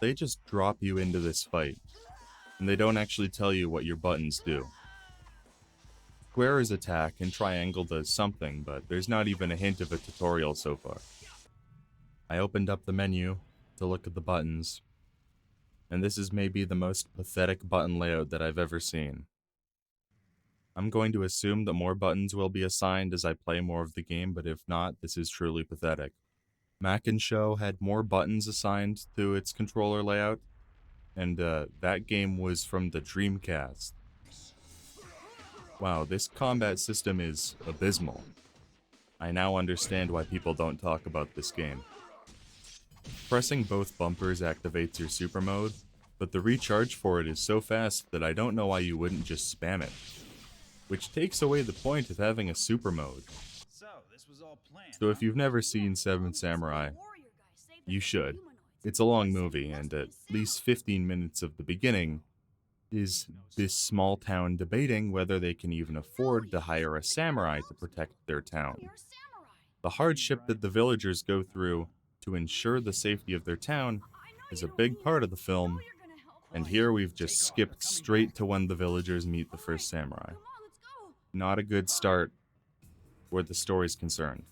they just drop you into this fight, and they don't actually tell you what your buttons do. Square is attack, and triangle does something, but there's not even a hint of a tutorial so far. I opened up the menu to look at the buttons, and this is maybe the most pathetic button layout that I've ever seen. I'm going to assume that more buttons will be assigned as I play more of the game, but if not, this is truly pathetic. Mac and Show had more buttons assigned to its controller layout, and that game was from the Dreamcast. Wow, this combat system is abysmal. I now understand why people don't talk about this game. Pressing both bumpers activates your super mode, but the recharge for it is so fast that I don't know why you wouldn't just spam it. Which takes away the point of having a super mode. So if you've never seen Seven Samurai, you should. It's a long movie, and at least 15 minutes of the beginning is this small town debating whether they can even afford to hire a samurai to protect their town. The hardship that the villagers go through to ensure the safety of their town is a big part of the film, and here we've just skipped straight to when the villagers meet the first samurai. Not a good start where the story's concerned.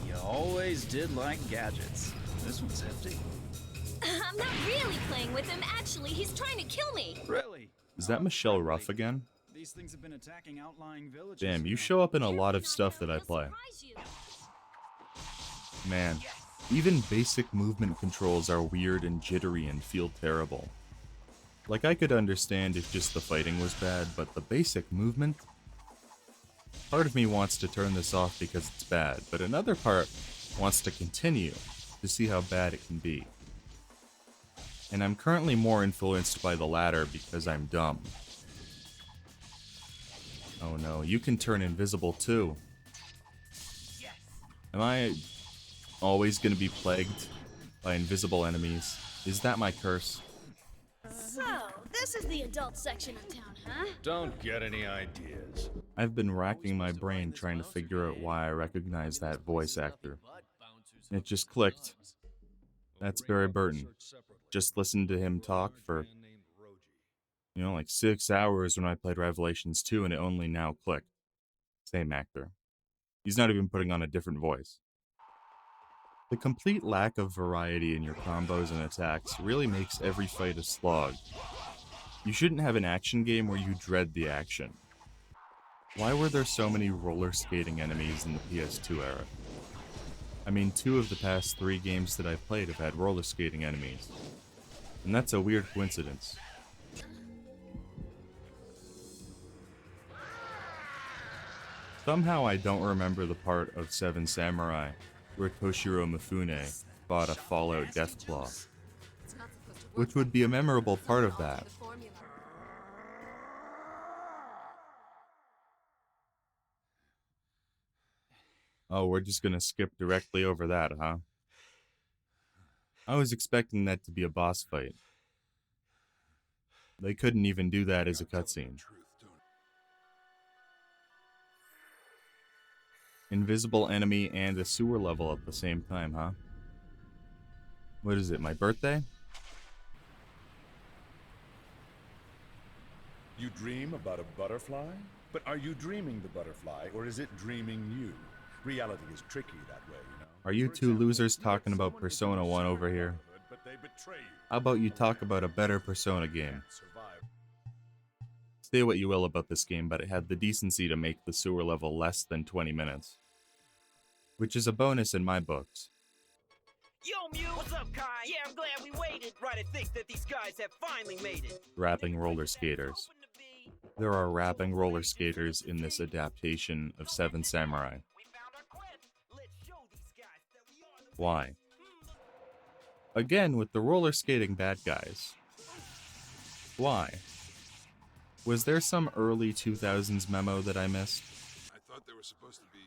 You always did like gadgets. This one's hefty. I'm not really playing with him. Actually, he's trying to kill me. Really? Is that Michelle Ruff again? These things have been attacking outlying villages. Damn, you show up in a lot of stuff that I play. Man, even basic movement controls are weird and jittery and feel terrible. Like, I could understand if just the fighting was bad, but the basic movement? Part of me wants to turn this off because it's bad, but another part wants to continue to see how bad it can be. And I'm currently more influenced by the latter because I'm dumb. Oh no, you can turn invisible too. Am I always gonna be plagued by invisible enemies? Is that my curse? So, this is the adult section of town, huh? Don't get any ideas. I've been racking my brain trying to figure out why I recognize that voice actor. It just clicked. That's Barry Burton. Just listened to him talk for, like 6 hours when I played Revelations 2, and it only now clicked. Same actor. He's not even putting on a different voice. The complete lack of variety in your combos and attacks really makes every fight a slog. You shouldn't have an action game where you dread the action. Why were there so many roller skating enemies in the PS2 era? I mean, 2 of the past 3 games that I've played have had roller skating enemies. And that's a weird coincidence. Somehow I don't remember the part of Seven Samurai where Toshiro Mifune fought a Fallout Deathclaw, which would be a memorable part of that. Oh, we're just gonna skip directly over that, huh? I was expecting that to be a boss fight. They couldn't even do that as a cutscene. Invisible enemy and a sewer level at the same time, huh? What is it, my birthday? You dream about a butterfly? But are you dreaming the butterfly, or is it dreaming you? Reality is tricky that way, you know. Are you two losers talking about Persona 1 over here? How about you talk about a better Persona game? Say what you will about this game, but it had the decency to make the sewer level less than 20 minutes. Which is a bonus in my books. Yo, Mew, what's up, Kai? Yeah, I'm glad we waited. Right to think that these guys have finally made it. Rapping roller skaters. There are rapping roller skaters in this adaptation of Seven Samurai. Why? Again, with the roller skating bad guys. Why? Was there some early 2000s memo that I missed? I thought there were supposed to be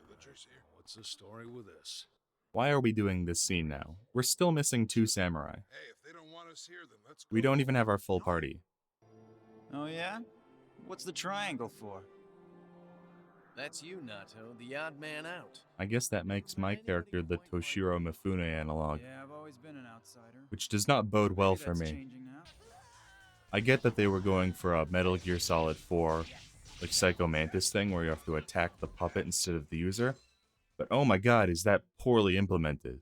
villagers here. What's the story with this? Why are we doing this scene now? We're still missing 2 samurai. Hey, if they don't want us here, then let's go. We don't even have our full party. Oh yeah? What's the triangle for? That's you, Nato, the odd man out. I guess that makes my character the Toshiro Mifune analog. Yeah, I've always always been an outsider. which does not bode well Maybe for that's me. changing now. I get that they were going for a Metal Gear Solid 4, like Psycho Mantis thing, where you have to attack the puppet instead of the user, but oh my god, is that poorly implemented.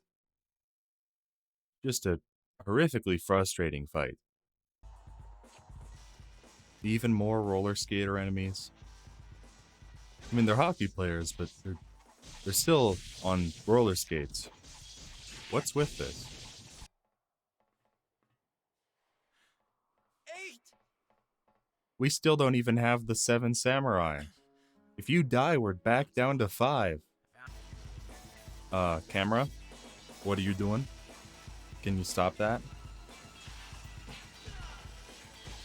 Just a horrifically frustrating fight. Even more roller skater enemies. I mean, they're hockey players, but they're still on roller skates. What's with this? 8! We still don't even have the 7 samurai. If you die, we're back down to 5. Camera? What are you doing? Can you stop that?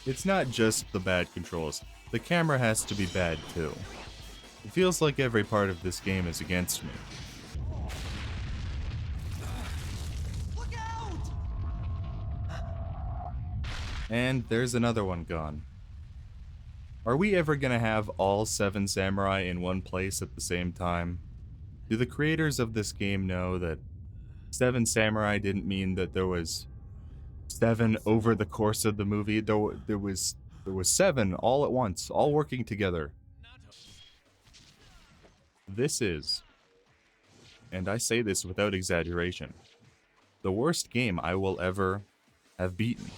It's not just the bad controls. The camera has to be bad too. It feels like every part of this game is against me. Look out! And there's another one gone. Are we ever gonna have all 7 samurai in one place at the same time? Do the creators of this game know that 7 samurai didn't mean that there was 7 over the course of the movie? There was 7 all at once, all working together. This is, and I say this without exaggeration, the worst game I will ever have beaten.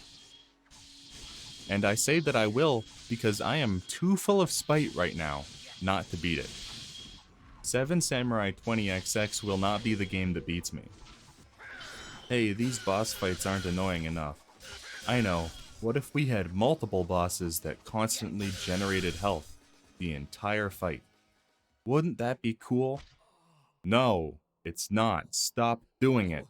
And I say that I will because I am too full of spite right now not to beat it. 7 Samurai 20XX will not be the game that beats me. Hey, these boss fights aren't annoying enough. I know, what if we had multiple bosses that constantly generated health the entire fight? Wouldn't that be cool? No, it's not. Stop doing it.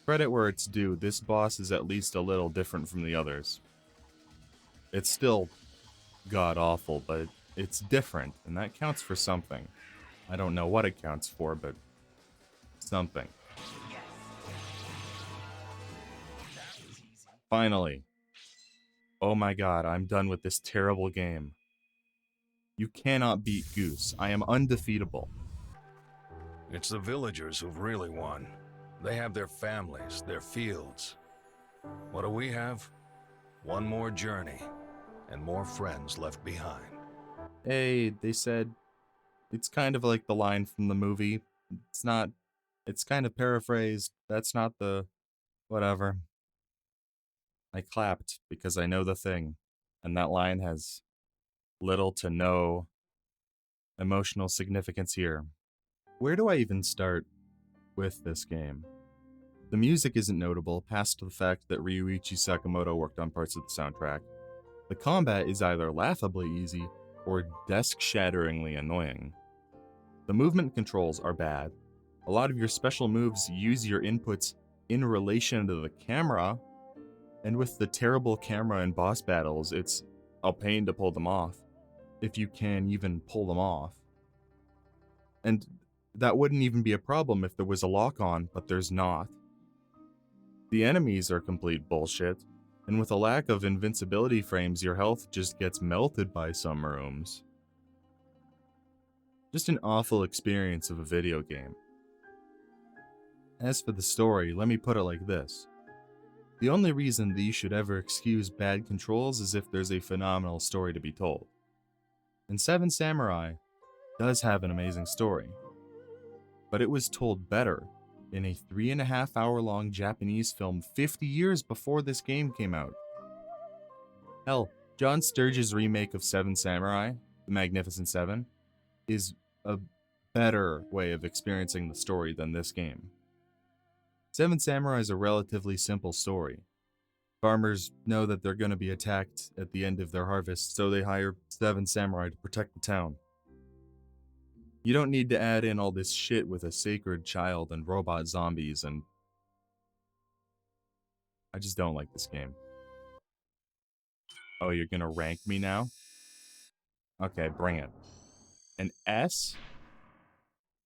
Credit where it's due, this boss is at least a little different from the others. It's still god-awful, but it's different, and that counts for something. I don't know what it counts for, but something. Finally. Oh my god, I'm done with this terrible game. You cannot beat Goose. I am undefeatable. It's the villagers who've really won. They have their families, their fields. What do we have? One more journey, and more friends left behind. Hey, they said, it's kind of like the line from the movie. It's not, it's kind of paraphrased. That's not the, whatever. I clapped because I know the thing, and that line has little to no emotional significance here. Where do I even start with this game? The music isn't notable, past the fact that Ryuichi Sakamoto worked on parts of the soundtrack. The combat is either laughably easy or desk-shatteringly annoying. The movement controls are bad. A lot of your special moves use your inputs in relation to the camera, and with the terrible camera in boss battles, it's a pain to pull them off, if you can even pull them off. And that wouldn't even be a problem if there was a lock-on, but there's not. The enemies are complete bullshit, and with a lack of invincibility frames, your health just gets melted by some rooms. Just an awful experience of a video game. As for the story, let me put it like this. The only reason these should ever excuse bad controls is if there's a phenomenal story to be told. And 7 Samurai does have an amazing story, but it was told better in a 3.5-hour-long Japanese film 50 years before this game came out. Hell, John Sturge's remake of 7 Samurai, The Magnificent Seven, is a better way of experiencing the story than this game. 7 Samurai is a relatively simple story. Farmers know that they're going to be attacked at the end of their harvest, so they hire 7 samurai to protect the town. You don't need to add in all this shit with a sacred child and robot zombies, and I just don't like this game. Oh, you're gonna rank me now? Okay, bring it. An S?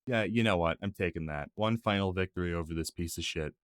Yeah, you know what? I'm taking that. One final victory over this piece of shit.